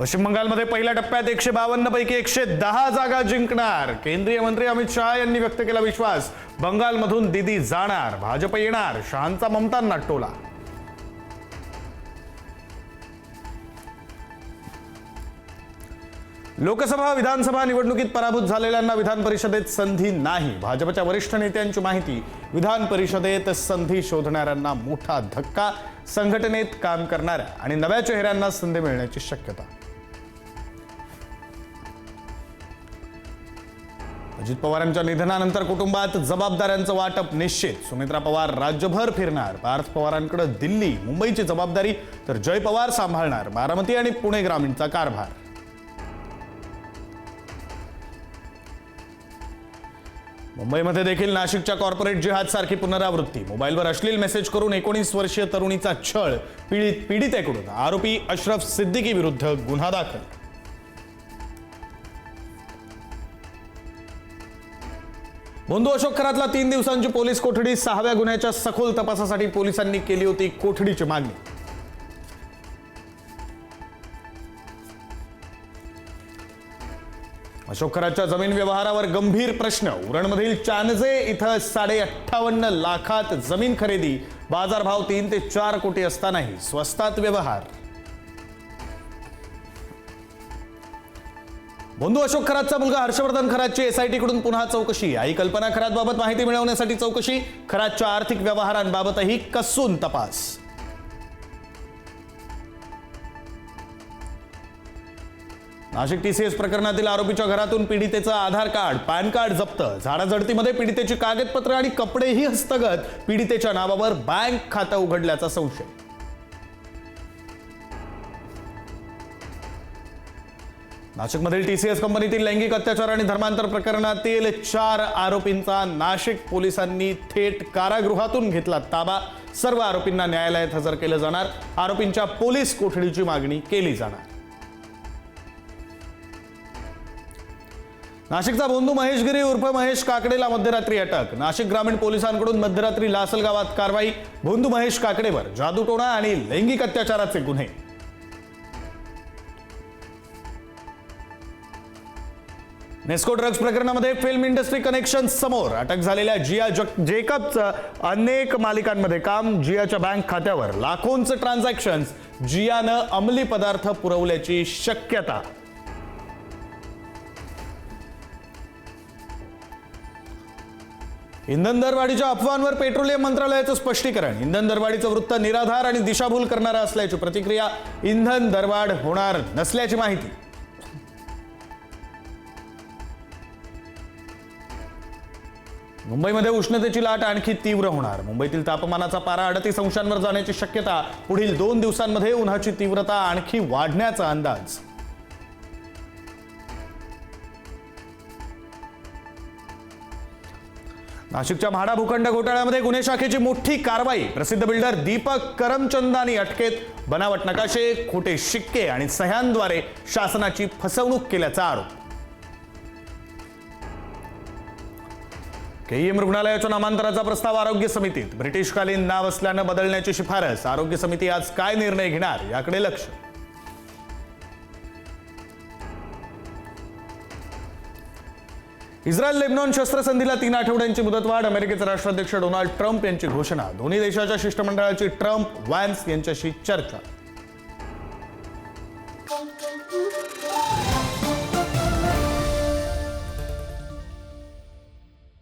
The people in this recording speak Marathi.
पश्चिम बंगालमध्ये पहिल्या टप्प्यात 152 पैकी 110 जागा जिंकणार। केंद्रीय मंत्री अमित शाह यांनी व्यक्त केला विश्वास। बंगालमधून दीदी जाणार, भाजप येणार, शहांचा ममतांना टोला। लोकसभा विधानसभा निवडणुकीत पराभूत झालेल्यांना विधान परिषदेत संधी नाही। भाजपच्या वरिष्ठ नेत्यांची माहिती। विधान परिषदेत संधी शोधणाऱ्यांना मोठा धक्का। संघटनेत काम करणाऱ्या आणि नव्या चेहऱ्यांना संधी मिळण्याची शक्यता। अजित पवारांच्या निधनानंतर कुटुंबात जबाबदाऱ्यांचं वाटप निश्चित। सुमित्रा पवार राज्यभर फिरणार। पार्थ पवारांकडे दिल्ली मुंबईची जबाबदारी, तर जय पवार सांभाळणार बारामती आणि पुणे ग्रामीणचा कारभार। मुंबईमध्ये देखील नाशिकच्या कॉर्पोरेट जिहाद सारखी पुनरावृत्ती। मोबाईलवर अश्लील मेसेज करून 19 वर्षीय तरुणीचा छळ। पीडितेकडून आरोपी अशरफ सिद्दीकी विरुद्ध गुन्हा दाखल। बोंधू अशोक खरातला 3 दिवसांची पोलीस कोठडी। 6व्या गुन्ह्याच्या सखोल तपासासाठी पोलिसांनी केली होती कोठडीची मागणी। अशोक खरातच्या जमीन व्यवहारावर गंभीर प्रश्न। उरणमधील चानजे इथं 58.5 लाखात जमीन खरेदी। बाजारभाव 3 ते 4 कोटी असतानाही स्वस्तात व्यवहार। बोंधू अशोक खरातचा मुलगा हर्षवर्धन खरातची एसआयटी कडून पुन्हा चौकशी। आई कल्पना खरातबाबत माहिती मिळवण्यासाठी चौकशी। खरातच्या आर्थिक व्यवहारांबाबतही कसून तपास। नाशिक टीसीएस प्रकरणातील आरोपीच्या घरातून पीडितेचं आधार कार्ड, पॅन कार्ड जप्त। झाडाझडतीमध्ये पीडितेची कागदपत्रे आणि कपडेही हस्तगत। पीडितेच्या नावावर बँक खातं उघडल्याचा संशय। नाशिकमधील टीसीएस कंपनीतील लैंगिक अत्याचार आणि धर्मांतर प्रकरणातील 4 आरोपींचा नाशिक पोलिसांनी थेट कारागृहातून घेतला ताबा। सर्व आरोपींना न्यायालयात हजर केलं जाणार। आरोपींच्या पोलीस कोठडीची मागणी केली जाणार। नाशिकचा बोंधू महेश गिरी उर्फ महेश काकडेला मध्यरात्री अटक। नाशिक ग्रामीण पोलिसांकडून मध्यरात्री लासल गावात कारवाई। बोंधू महेश काकडेवर जादूटोणा आणि लैंगिक अत्याचाराचे गुन्हे। नेस्को ड्रग्ज प्रकरणामध्ये फिल्म इंडस्ट्री कनेक्शन समोर। अटक झालेल्या जिया जेकबचं अनेक मालिकांमध्ये काम। जियाच्या बँक खात्यावर लाखोंचे ट्रान्झॅक्शन्स। जियानं अंमली पदार्थ पुरवल्याची शक्यता। इंधन दरवाढीच्या अफवांवर पेट्रोलियम मंत्रालयाचं स्पष्टीकरण। इंधन दरवाढीचं वृत्त निराधार आणि दिशाभूल करणारं असल्याची प्रतिक्रिया। इंधन दरवाढ होणार नसल्याची माहिती। मुंबईमध्ये उष्णतेची लाट आणखी तीव्र होणार। मुंबईतील तापमानाचा पारा 38 अंशांवर जाण्याची शक्यता। पुढील 2 दिवसांमध्ये उन्हाची तीव्रता आणखी वाढण्याचा अंदाज। नाशिकच्या म्हाडा भूखंड घोटाळ्यामध्ये गुन्हे शाखेची मोठी कारवाई। प्रसिद्ध बिल्डर दीपक करमचंदानी अटकेत। बनावट नकाशे, खोटे शिक्के आणि सह्यांद्वारे शासनाची फसवणूक केल्याचा आरोप। केईएम रुग्णालयाच्या नामांतराचा प्रस्ताव आरोग्य समितीत। ब्रिटिशकालीन नाव असल्यानं बदलण्याची शिफारस। आरोग्य समिती आज काय निर्णय घेणार याकडे लक्ष। इस्रायल लेबनॉन शस्त्रसंधीला 3 आठवड्यांची मुदतवाढ। अमेरिकेचे राष्ट्राध्यक्ष डोनाल्ड ट्रम्प यांची घोषणा। दोन्ही देशाच्या शिष्टमंडळाची ट्रम्प व्हॅन्स यांच्याशी चर्चा।